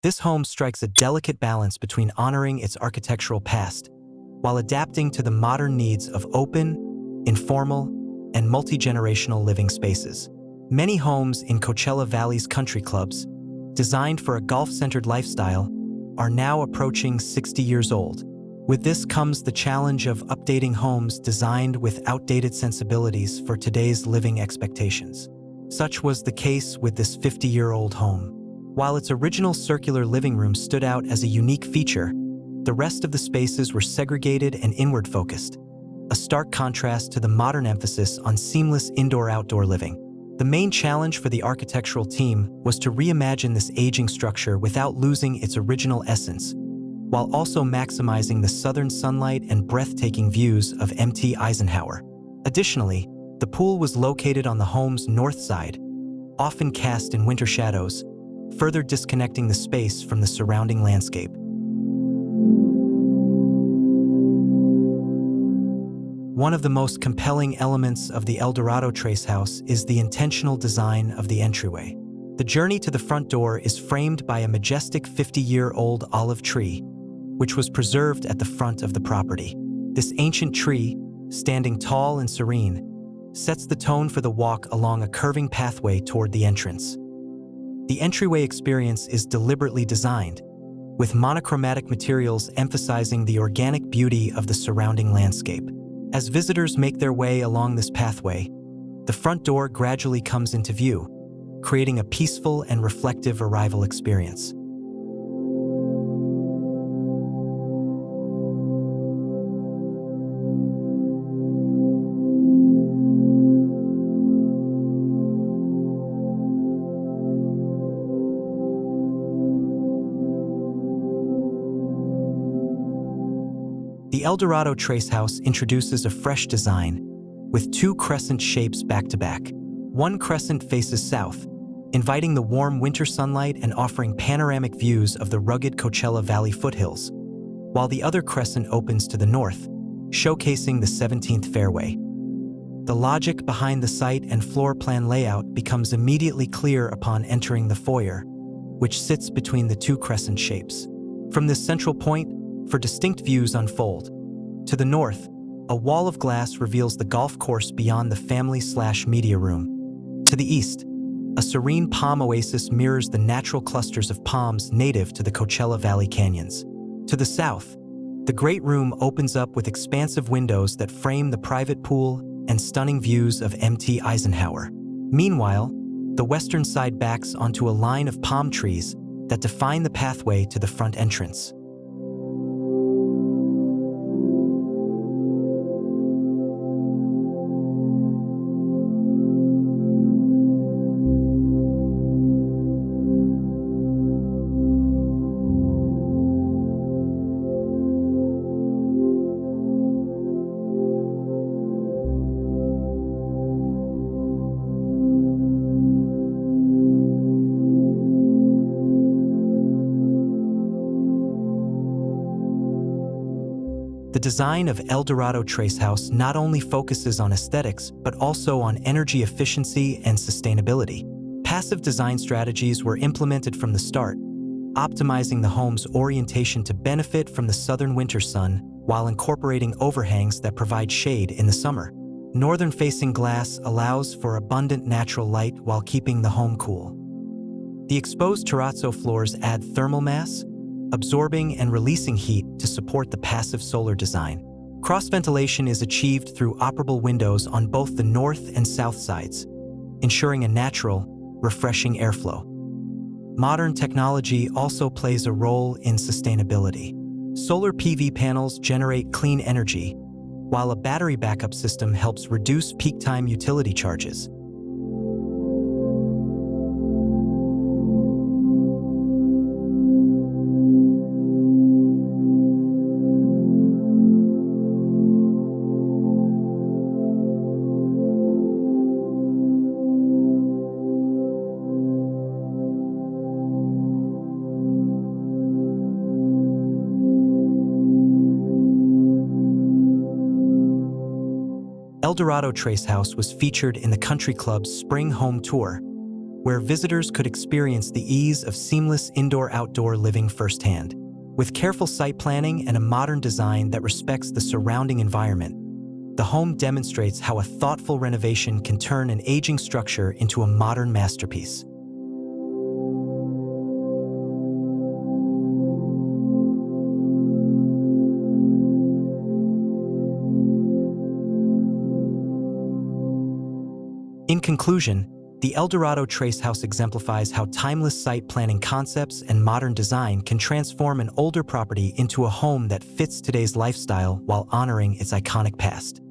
This home strikes a delicate balance between honoring its architectural past while adapting to the modern needs of open, informal, and multi-generational living spaces. Many homes in Coachella Valley's country clubs, designed for a golf-centered lifestyle, are now approaching 60 years old. With this comes the challenge of updating homes designed with outdated sensibilities for today's living expectations. Such was the case with this 50-year-old home. While its original circular living room stood out as a unique feature, the rest of the spaces were segregated and inward-focused, a stark contrast to the modern emphasis on seamless indoor-outdoor living. The main challenge for the architectural team was to reimagine this aging structure without losing its original essence, while also maximizing the southern sunlight and breathtaking views of Mt. Eisenhower. Additionally, the pool was located on the home's north side, often cast in winter shadows, further disconnecting the space from the surrounding landscape. One of the most compelling elements of the Eldorado Tres House is the intentional design of the entryway. The journey to the front door is framed by a majestic 50-year-old olive tree, which was preserved at the front of the property. This ancient tree, standing tall and serene, sets the tone for the walk along a curving pathway toward the entrance. The entryway experience is deliberately designed, with monochromatic materials emphasizing the organic beauty of the surrounding landscape. As visitors make their way along this pathway, the front door gradually comes into view, creating a peaceful and reflective arrival experience. The Eldorado Tres House introduces a fresh design, with two crescent shapes back-to-back. One crescent faces south, inviting the warm winter sunlight and offering panoramic views of the rugged Coachella Valley foothills, while the other crescent opens to the north, showcasing the 17th fairway. The logic behind the site and floor plan layout becomes immediately clear upon entering the foyer, which sits between the two crescent shapes. From this central point, for distinct views unfold. To the north, a wall of glass reveals the golf course beyond the family/media room. To the east, a serene palm oasis mirrors the natural clusters of palms native to the Coachella Valley canyons. To the south, the great room opens up with expansive windows that frame the private pool and stunning views of Mt. Eisenhower. Meanwhile, the western side backs onto a line of palm trees that define the pathway to the front entrance. The design of Eldorado Tres House not only focuses on aesthetics, but also on energy efficiency and sustainability. Passive design strategies were implemented from the start, optimizing the home's orientation to benefit from the southern winter sun while incorporating overhangs that provide shade in the summer. Northern-facing glass allows for abundant natural light while keeping the home cool. The exposed terrazzo floors add thermal mass, absorbing and releasing heat to support the passive solar design. Cross-ventilation is achieved through operable windows on both the north and south sides, ensuring a natural, refreshing airflow. Modern technology also plays a role in sustainability. Solar PV panels generate clean energy, while a battery backup system helps reduce peak time utility charges. Eldorado Tres House was featured in the country club's Spring Home Tour, where visitors could experience the ease of seamless indoor-outdoor living firsthand. With careful site planning and a modern design that respects the surrounding environment, the home demonstrates how a thoughtful renovation can turn an aging structure into a modern masterpiece. In conclusion, the Eldorado Tres House exemplifies how timeless site planning concepts and modern design can transform an older property into a home that fits today's lifestyle while honoring its iconic past.